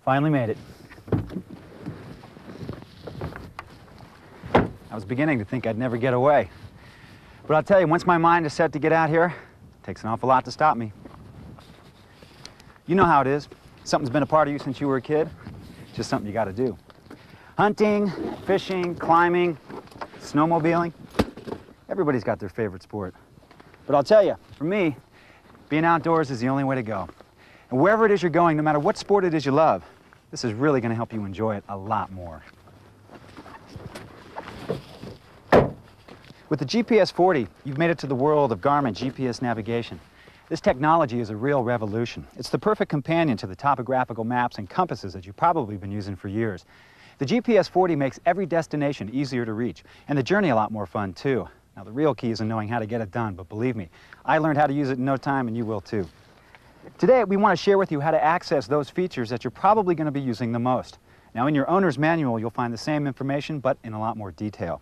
Finally made it. I was beginning to think I'd never get away. But I'll tell you, once my mind is set to get out here, it takes an awful lot to stop me. You know how it is. Something's been a part of you since you were a kid. It's just something you got to do. Hunting, fishing, climbing, snowmobiling. Everybody's got their favorite sport. But I'll tell you, for me, being outdoors is the only way to go. And wherever it is you're going, no matter what sport it is you love, this is really going to help you enjoy it a lot more. With the GPS 40, you've made it to the world of Garmin GPS navigation. This technology is a real revolution. It's the perfect companion to the topographical maps and compasses that you've probably been using for years. The GPS 40 makes every destination easier to reach, and the journey a lot more fun, too. Now, the real key is in knowing how to get it done, but believe me, I learned how to use it in no time, and you will, too. Today, we want to share with you how to access those features that you're probably going to be using the most. Now, in your owner's manual, you'll find the same information, but in a lot more detail.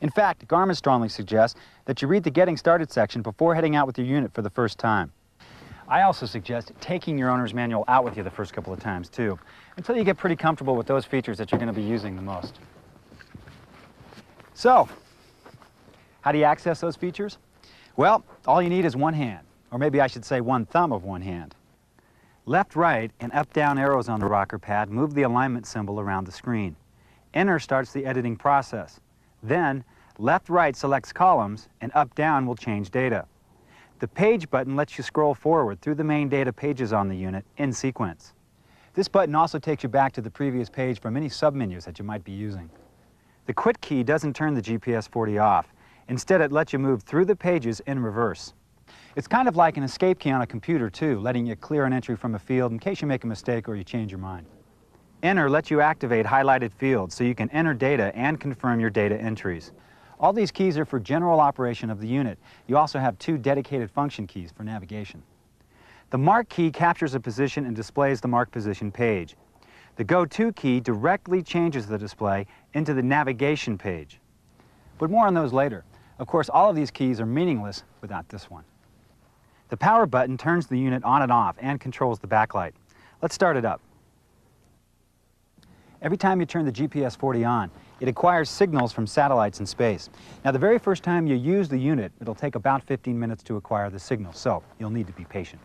In fact, Garmin strongly suggests that you read the Getting Started section before heading out with your unit for the first time. I also suggest taking your owner's manual out with you the first couple of times, too, until you get pretty comfortable with those features that you're going to be using the most. So, how do you access those features? Well, all you need is one hand. Or maybe I should say one thumb of one hand. Left, right, and up-down arrows on the rocker pad move the alignment symbol around the screen. Enter starts the editing process. Then, left, right selects columns, and up-down will change data. The page button lets you scroll forward through the main data pages on the unit in sequence. This button also takes you back to the previous page from any submenus that you might be using. The quit key doesn't turn the GPS 40 off. Instead, it lets you move through the pages in reverse. It's kind of like an escape key on a computer, too, letting you clear an entry from a field in case you make a mistake or you change your mind. Enter lets you activate highlighted fields so you can enter data and confirm your data entries. All these keys are for general operation of the unit. You also have two dedicated function keys for navigation. The Mark key captures a position and displays the marked position page. The Go To key directly changes the display into the navigation page. But more on those later. Of course, all of these keys are meaningless without this one. The power button turns the unit on and off and controls the backlight. Let's start it up. Every time you turn the GPS 40 on, it acquires signals from satellites in space. Now, the very first time you use the unit, it'll take about 15 minutes to acquire the signal, so you'll need to be patient.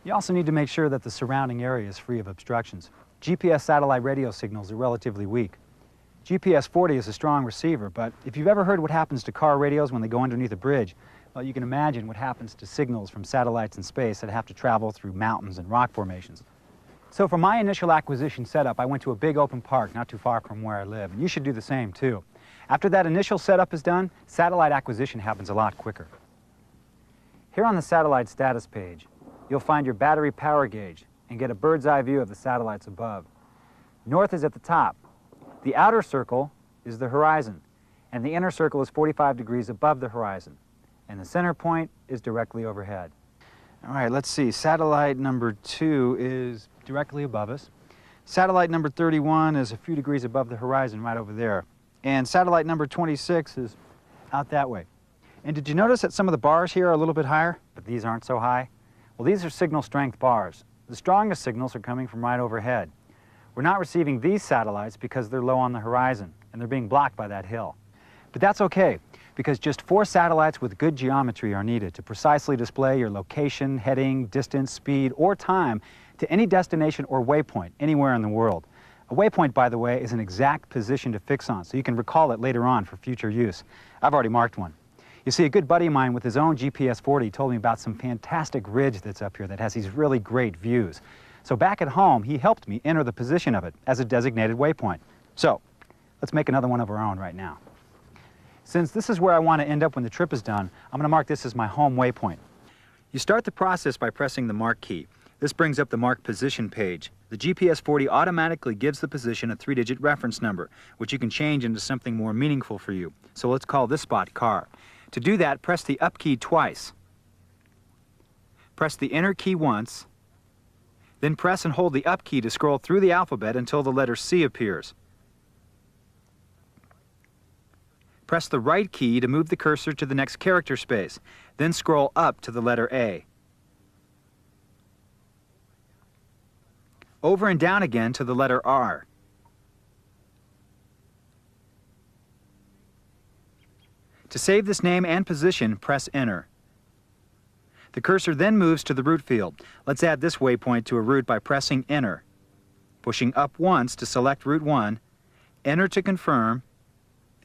You also need to make sure that the surrounding area is free of obstructions. GPS satellite radio signals are relatively weak. GPS 40 is a strong receiver, but if you've ever heard what happens to car radios when they go underneath a bridge, well, you can imagine what happens to signals from satellites in space that have to travel through mountains and rock formations. So for my initial acquisition setup, I went to a big open park not too far from where I live, and you should do the same too. After that initial setup is done, satellite acquisition happens a lot quicker. Here on the satellite status page, you'll find your battery power gauge and get a bird's eye view of the satellites above. North is at the top. The outer circle is the horizon, and the inner circle is 45 degrees above the horizon. And the center point is directly overhead. All right, let's see. Satellite number 2 is directly above us. Satellite number 31 is a few degrees above the horizon right over there. And satellite number 26 is out that way. And did you notice that some of the bars here are a little bit higher, but these aren't so high? Well, these are signal strength bars. The strongest signals are coming from right overhead. We're not receiving these satellites because they're low on the horizon, and they're being blocked by that hill. But that's okay, because just 4 satellites with good geometry are needed to precisely display your location, heading, distance, speed, or time to any destination or waypoint anywhere in the world. A waypoint, by the way, is an exact position to fix on, so you can recall it later on for future use. I've already marked one. You see, a good buddy of mine with his own GPS 40 told me about some fantastic ridge that's up here that has these really great views. So back at home, he helped me enter the position of it as a designated waypoint. So, let's make another one of our own right now. Since this is where I want to end up when the trip is done, I'm going to mark this as my home waypoint. You start the process by pressing the Mark key. This brings up the Mark Position page. The GPS 40 automatically gives the position a 3-digit reference number, which you can change into something more meaningful for you. So let's call this spot Car. To do that, press the Up key twice. Press the Enter key once, then press and hold the Up key to scroll through the alphabet until the letter C appears. Press the right key to move the cursor to the next character space, then scroll up to the letter A. Over and down again to the letter R. To save this name and position, press Enter. The cursor then moves to the route field. Let's add this waypoint to a route by pressing Enter. Pushing up once to select Route 1, Enter to confirm,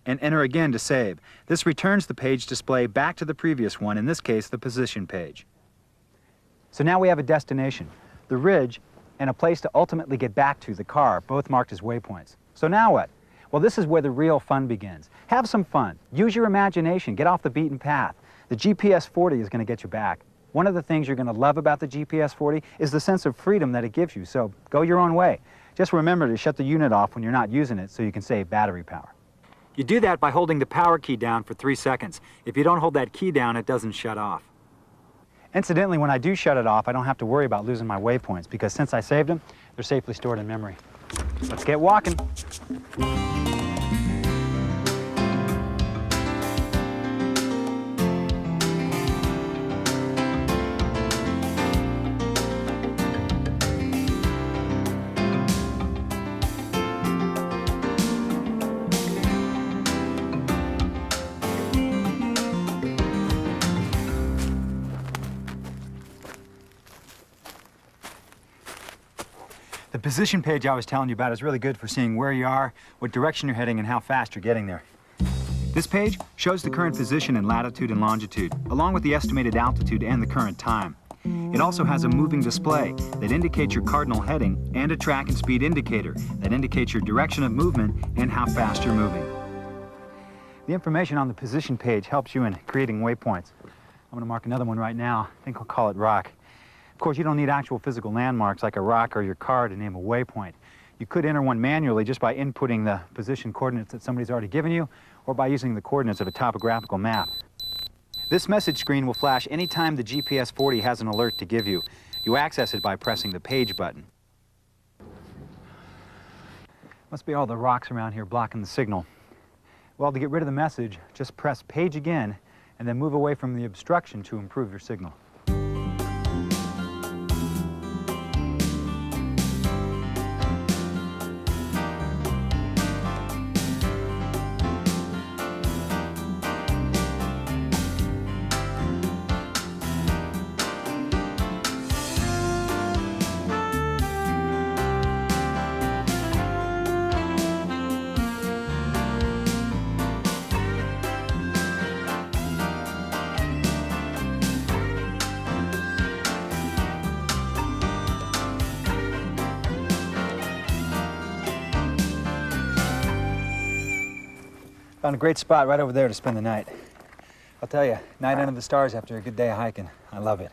and Enter again to save. This returns the page display back to the previous one, in this case the position page. So now we have a destination, the ridge, and a place to ultimately get back to, the Car, both marked as waypoints. So now what? Well, this is where the real fun begins. Have some fun. Use your imagination. Get off the beaten path. The GPS 40 is going to get you back. One of the things you're going to love about the GPS 40 is the sense of freedom that it gives you, so go your own way. Just remember to shut the unit off when you're not using it so you can save battery power. You do that by holding the power key down for 3 seconds. If you don't hold that key down, it doesn't shut off. Incidentally, when I do shut it off, I don't have to worry about losing my waypoints because since I saved them, they're safely stored in memory. Let's get walking. The position page I was telling you about is really good for seeing where you are, what direction you're heading, and how fast you're getting there. This page shows the current position in latitude and longitude, along with the estimated altitude and the current time. It also has a moving display that indicates your cardinal heading and a track and speed indicator that indicates your direction of movement and how fast you're moving. The information on the position page helps you in creating waypoints. I'm going to mark another one right now. I think I'll call it Rock. Of course, you don't need actual physical landmarks like a rock or your car to name a waypoint. You could enter one manually just by inputting the position coordinates that somebody's already given you or by using the coordinates of a topographical map. This message screen will flash anytime the GPS 40 has an alert to give you. You access it by pressing the Page button. Must be all the rocks around here blocking the signal. Well, to get rid of the message, just press Page again and then move away from the obstruction to improve your signal. Found a great spot right over there to spend the night. I'll tell you, night under the stars after a good day of hiking. I love it.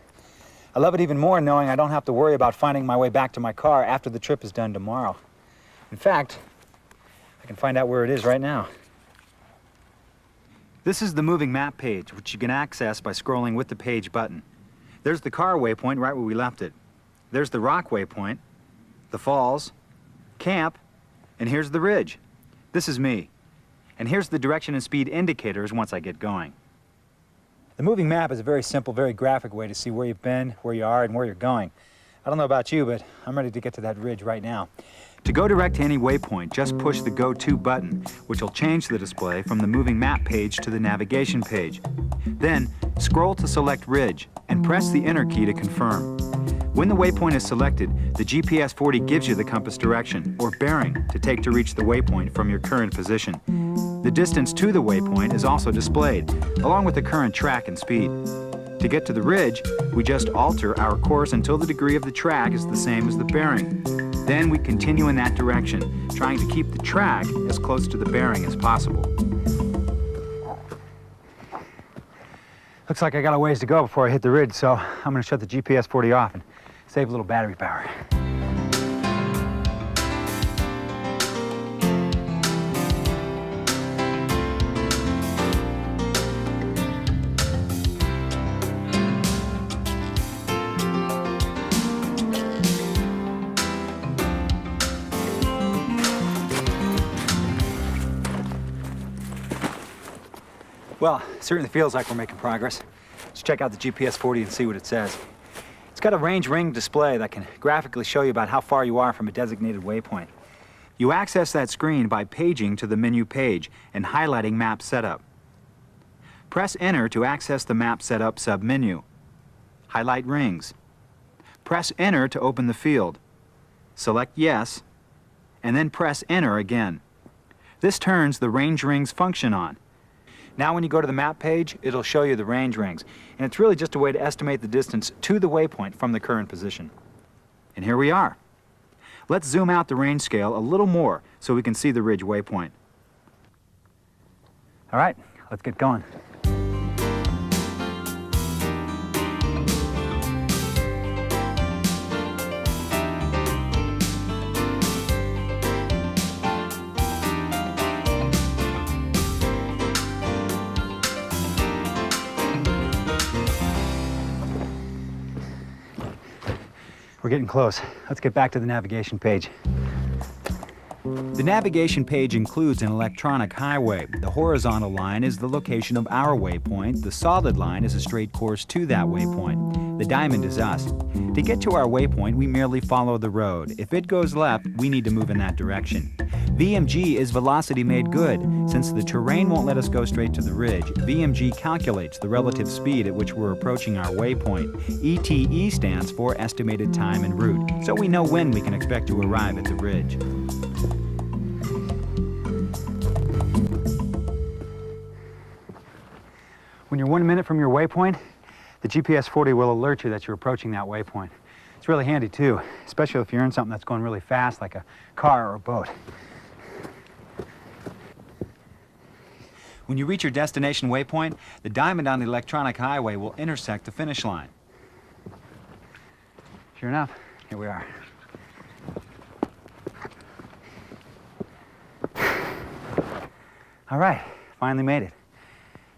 I love it even more knowing I don't have to worry about finding my way back to my car after the trip is done tomorrow. In fact, I can find out where it is right now. This is the moving map page, which you can access by scrolling with the Page button. There's the car waypoint right where we left it. There's the rock waypoint, the falls, camp, and here's the ridge. This is me. And here's the direction and speed indicators once I get going. The moving map is a very simple, very graphic way to see where you've been, where you are, and where you're going. I don't know about you, but I'm ready to get to that ridge right now. To go direct to any waypoint, just push the Go To button, which will change the display from the moving map page to the navigation page. Then, scroll to select Ridge and press the Enter key to confirm. When the waypoint is selected, the GPS 40 gives you the compass direction, or bearing, to take to reach the waypoint from your current position. The distance to the waypoint is also displayed, along with the current track and speed. To get to the ridge, we just alter our course until the degree of the track is the same as the bearing. Then we continue in that direction, trying to keep the track as close to the bearing as possible. Looks like I got a ways to go before I hit the ridge, so I'm going to shut the GPS 40 off and save a little battery power. Well, it certainly feels like we're making progress. Let's check out the GPS 40 and see what it says. It's got a range ring display that can graphically show you about how far you are from a designated waypoint. You access that screen by paging to the menu page and highlighting Map Setup. Press Enter to access the Map Setup submenu. Highlight rings. Press Enter to open the field. Select Yes, and then press Enter again. This turns the range rings function on. Now when you go to the map page, it'll show you the range rings, and it's really just a way to estimate the distance to the waypoint from the current position. And here we are. Let's zoom out the range scale a little more so we can see the ridge waypoint. All right, let's get going. We're getting close. Let's get back to the navigation page. The navigation page includes an electronic highway. The horizontal line is the location of our waypoint. The solid line is a straight course to that waypoint. The diamond is us. To get to our waypoint, we merely follow the road. If it goes left, we need to move in that direction. VMG is velocity made good. Since the terrain won't let us go straight to the ridge, VMG calculates the relative speed at which we're approaching our waypoint. ETE stands for estimated time en route, so we know when we can expect to arrive at the ridge. When you're 1 minute from your waypoint, the GPS 40 will alert you that you're approaching that waypoint. It's really handy too, especially if you're in something that's going really fast like a car or a boat. When you reach your destination waypoint, the diamond on the electronic highway will intersect the finish line. Sure enough, here we are. All right, finally made it.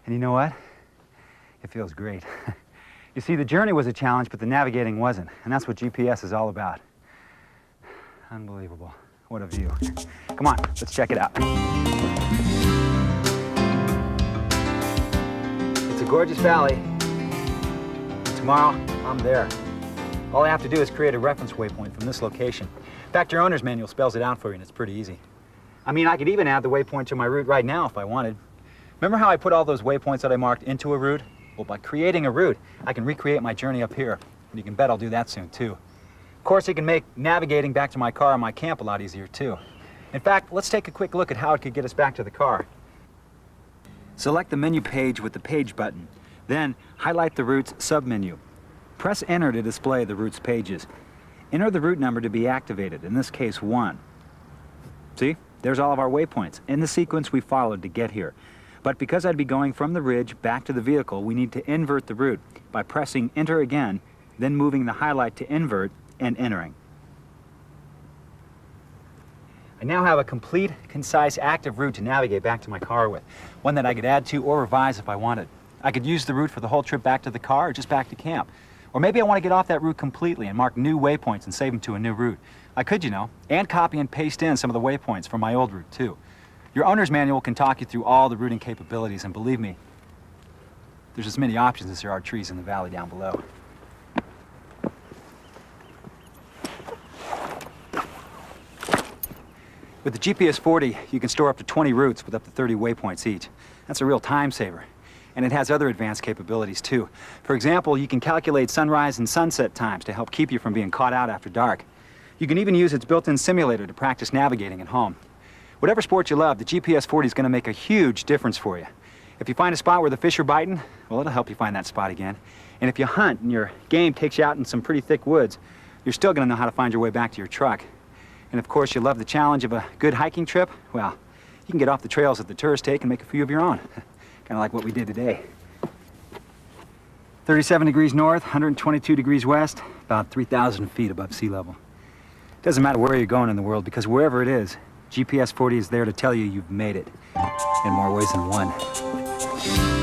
And you know what? It feels great. You see, the journey was a challenge, but the navigating wasn't, and that's what GPS is all about. Unbelievable. What a view. Come on, let's check it out. It's a gorgeous valley. Tomorrow, I'm there. All I have to do is create a reference waypoint from this location. In fact, your owner's manual spells it out for you, and it's pretty easy. I mean, I could even add the waypoint to my route right now if I wanted. Remember how I put all those waypoints that I marked into a route? Well, by creating a route, I can recreate my journey up here. And you can bet I'll do that soon, too. Of course, it can make navigating back to my car and my camp a lot easier, too. In fact, let's take a quick look at how it could get us back to the car. Select the menu page with the Page button. Then, highlight the Route's submenu. Press Enter to display the route's pages. Enter the route number to be activated, in this case 1. See? There's all of our waypoints in the sequence we followed to get here. But because I'd be going from the ridge back to the vehicle, we need to invert the route by pressing Enter again, then moving the highlight to invert and entering. I now have a complete, concise, active route to navigate back to my car with, one that I could add to or revise if I wanted. I could use the route for the whole trip back to the car or just back to camp. Or maybe I want to get off that route completely and mark new waypoints and save them to a new route. I could, you know, and copy and paste in some of the waypoints from my old route, too. Your owner's manual can talk you through all the routing capabilities, and believe me, there's as many options as there are trees in the valley down below. With the GPS 40, you can store up to 20 routes with up to 30 waypoints each. That's a real time saver. And it has other advanced capabilities too. For example, you can calculate sunrise and sunset times to help keep you from being caught out after dark. You can even use its built-in simulator to practice navigating at home. Whatever sport you love, the GPS 40 is going to make a huge difference for you. If you find a spot where the fish are biting, well, it'll help you find that spot again. And if you hunt and your game takes you out in some pretty thick woods, you're still going to know how to find your way back to your truck. And of course, you love the challenge of a good hiking trip, well, you can get off the trails that the tourists take and make a few of your own. Kind of like what we did today. 37 degrees north, 122 degrees west, about 3,000 feet above sea level. Doesn't matter where you're going in the world, because wherever it is, GPS 40 is there to tell you you've made it, in more ways than one.